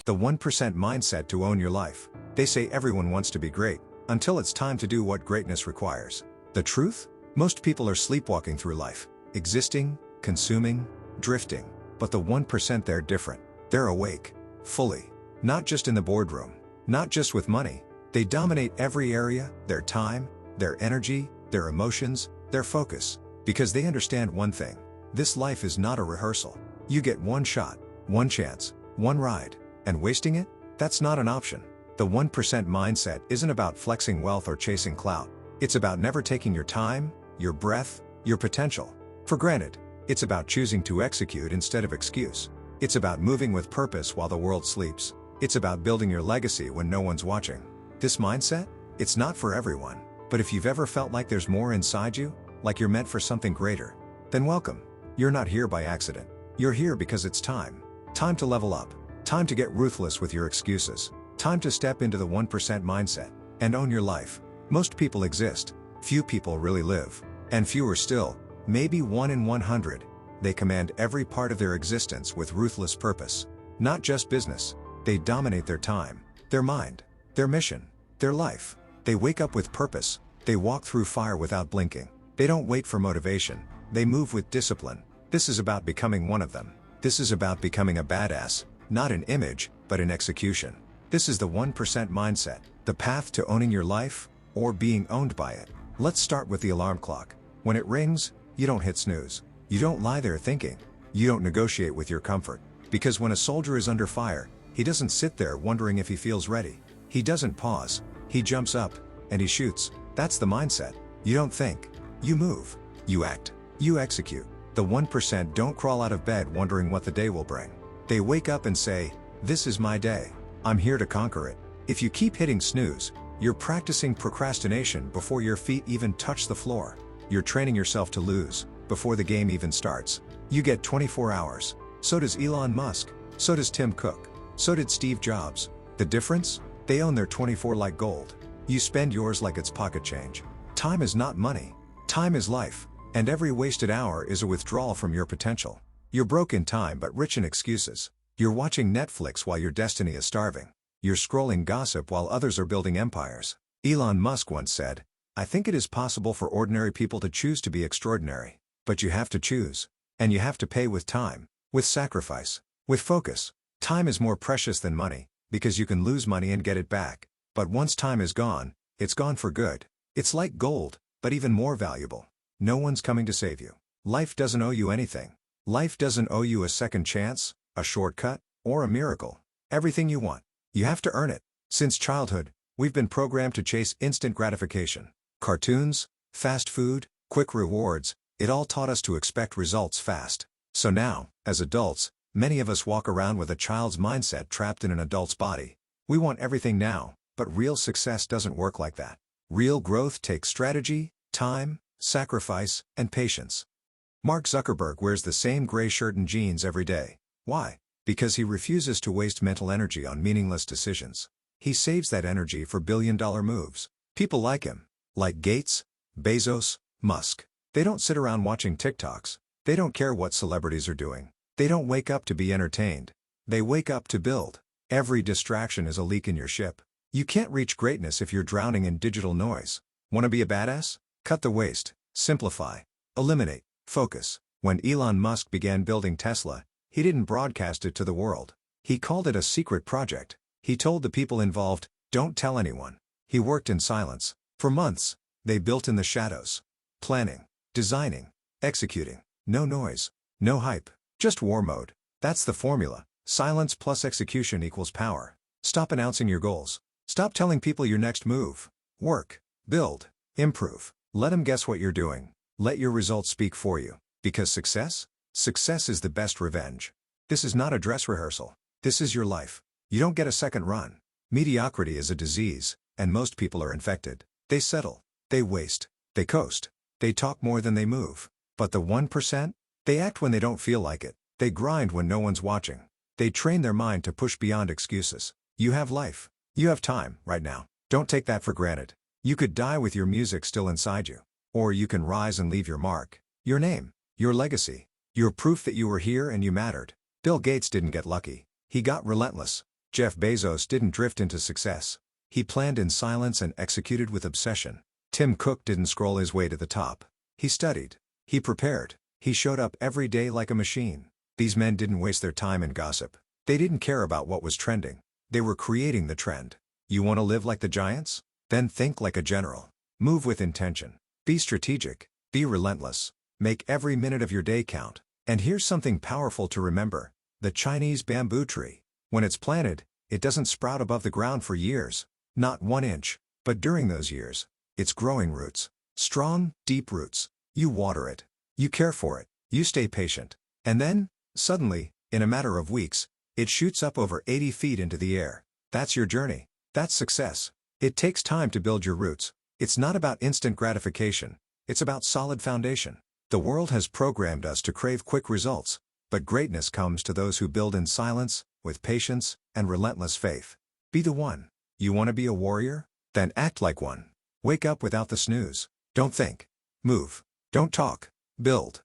The 1% mindset to own your life. They say everyone wants to be great, until it's time to do what greatness requires. The truth? Most people are sleepwalking through life, existing, consuming, drifting. But the 1%, they're different. They're awake, fully. Not just in the boardroom, not just with money. They dominate every area, their time, their energy, their emotions, their focus. Because they understand one thing. This life is not a rehearsal. You get one shot, one chance, one ride. And wasting it? That's not an option. The 1% mindset isn't about flexing wealth or chasing clout. It's about never taking your time, your breath, your potential for granted. It's about choosing to execute instead of excuse. It's about moving with purpose while the world sleeps. It's about building your legacy when no one's watching. This mindset? It's not for everyone. But if you've ever felt like there's more inside you, like you're meant for something greater, then welcome. You're not here by accident. You're here because it's time. Time to level up. Time to get ruthless with your excuses. Time to step into the 1% mindset and own your life. Most people exist. Few people really live. And fewer still, maybe 1 in 100. They command every part of their existence with ruthless purpose. Not just business. They dominate their time, their mind, their mission, their life. They wake up with purpose. They walk through fire without blinking. They don't wait for motivation. They move with discipline. This is about becoming one of them. This is about becoming a badass, not in image, but in execution. This is the 1% mindset, the path to owning your life, or being owned by it. Let's start with the alarm clock. When it rings, you don't hit snooze. You don't lie there thinking. You don't negotiate with your comfort. Because when a soldier is under fire, he doesn't sit there wondering if he feels ready. He doesn't pause. He jumps up, and he shoots. That's the mindset. You don't think. You move. You act. You execute. The 1% don't crawl out of bed wondering what the day will bring. They wake up and say, "This is my day. I'm here to conquer it." If you keep hitting snooze, you're practicing procrastination before your feet even touch the floor. You're training yourself to lose before the game even starts. You get 24 hours. So does Elon Musk. So does Tim Cook. So did Steve Jobs. The difference? They own their 24 like gold. You spend yours like it's pocket change. Time is not money. Time is life. And every wasted hour is a withdrawal from your potential. You're broke in time but rich in excuses. You're watching Netflix while your destiny is starving. You're scrolling gossip while others are building empires. Elon Musk once said, "I think it is possible for ordinary people to choose to be extraordinary. But you have to choose. And you have to pay with time, with sacrifice, with focus. Time is more precious than money, because you can lose money and get it back. But once time is gone, it's gone for good. It's like gold, but even more valuable. No one's coming to save you. Life doesn't owe you anything. Life doesn't owe you a second chance, a shortcut, or a miracle. Everything you want, you have to earn it. Since childhood, we've been programmed to chase instant gratification. Cartoons, fast food, quick rewards, it all taught us to expect results fast. So now, as adults, many of us walk around with a child's mindset trapped in an adult's body. We want everything now, but real success doesn't work like that. Real growth takes strategy, time, sacrifice, and patience. Mark Zuckerberg wears the same gray shirt and jeans every day. Why? Because he refuses to waste mental energy on meaningless decisions. He saves that energy for billion-dollar moves. People like him, like Gates, Bezos, Musk. They don't sit around watching TikToks. They don't care what celebrities are doing. They don't wake up to be entertained. They wake up to build. Every distraction is a leak in your ship. You can't reach greatness if you're drowning in digital noise. Want to be a badass? Cut the waste. Simplify. Eliminate. Focus. When Elon Musk began building Tesla, he didn't broadcast it to the world. He called it a secret project. He told the people involved, "Don't tell anyone." He worked in silence. For months, they built in the shadows. Planning, designing, executing. No noise. No hype. Just war mode. That's the formula. Silence plus execution equals power. Stop announcing your goals. Stop telling people your next move. Work. Build. Improve. Let them guess what you're doing. Let your results speak for you. Because success? Success is the best revenge. This is not a dress rehearsal. This is your life. You don't get a second run. Mediocrity is a disease, and most people are infected. They settle. They waste. They coast. They talk more than they move. But the 1%? They act when they don't feel like it. They grind when no one's watching. They train their mind to push beyond excuses. You have life. You have time, right now. Don't take that for granted. You could die with your music still inside you. Or you can rise and leave your mark. Your name. Your legacy. Your proof that you were here and you mattered. Bill Gates didn't get lucky. He got relentless. Jeff Bezos didn't drift into success. He planned in silence and executed with obsession. Tim Cook didn't scroll his way to the top. He studied. He prepared. He showed up every day like a machine. These men didn't waste their time in gossip. They didn't care about what was trending. They were creating the trend. You want to live like the giants? Then think like a general. Move with intention. Be strategic. Be relentless. Make every minute of your day count. And here's something powerful to remember. The Chinese bamboo tree. When it's planted, it doesn't sprout above the ground for years. Not 1 inch. But during those years, it's growing roots. Strong, deep roots. You water it. You care for it. You stay patient. And then, suddenly, in a matter of weeks, it shoots up over 80 feet into the air. That's your journey. That's success. It takes time to build your roots. It's not about instant gratification. It's about solid foundation. The world has programmed us to crave quick results, but greatness comes to those who build in silence, with patience, and relentless faith. Be the one. You want to be a warrior? Then act like one. Wake up without the snooze. Don't think. Move. Don't talk. Build.